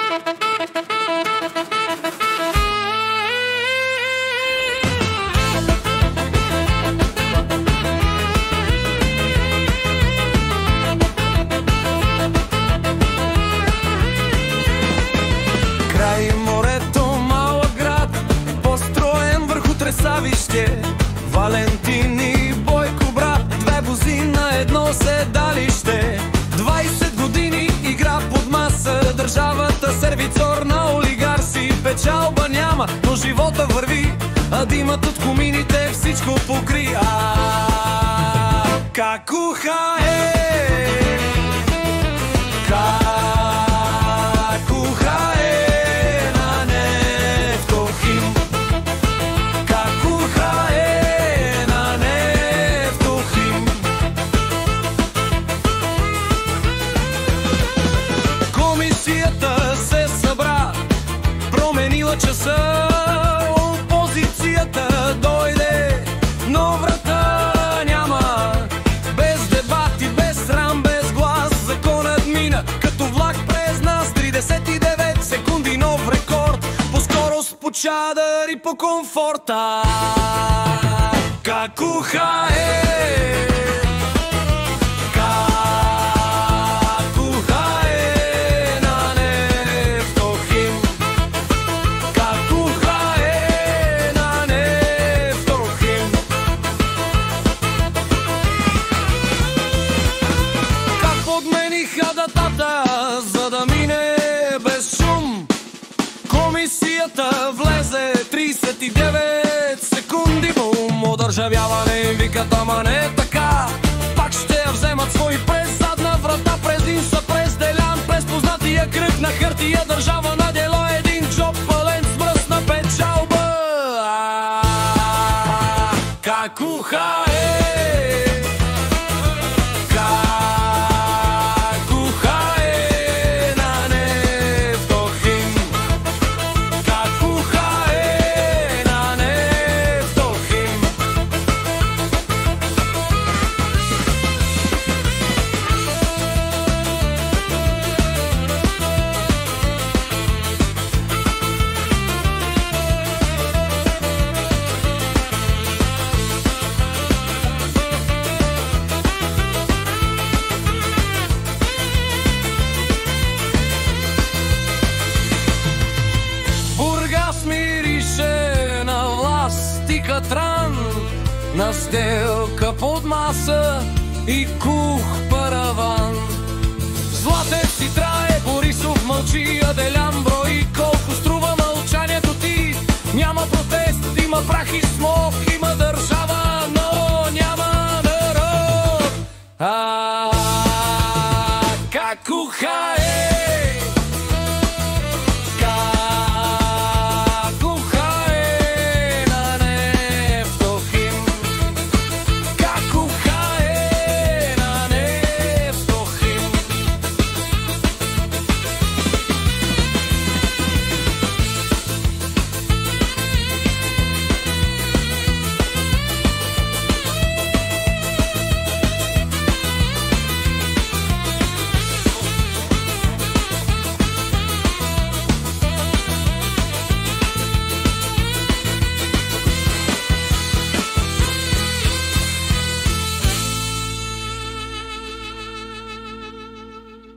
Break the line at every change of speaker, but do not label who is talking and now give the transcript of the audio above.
Край морето малък град, построен върху тресавище. Валентин и Бойко брат, две бузи на едно седалище. 20 години игра под маса, държавата сервицор на олигарси. Печалба няма, но живота върви, а димът от комините всичко покри. Какуха е! Часа опозицията дойде, но врата няма. Без дебати, без срам, без глас, законът мина като влак през нас. 39 секунди нов рекорд по скорост, по чадър и по комфорта. Какуха е! За да мине без шум, комисията влезе. 39 секунди бум, одържавяване им викат, ама не така. Пак ще я вземат свои през задна врата, през Инса, през Делян, през познатия кръг на хартия. Държава на дело, един джоб пълен с мръсна печалба. Какуха е! Катран, на сделка под маса и кух параван. Златев си трае, Борисов мълчи, а Делян брои колко струва мълчанието ти. Няма протест, има прах и смог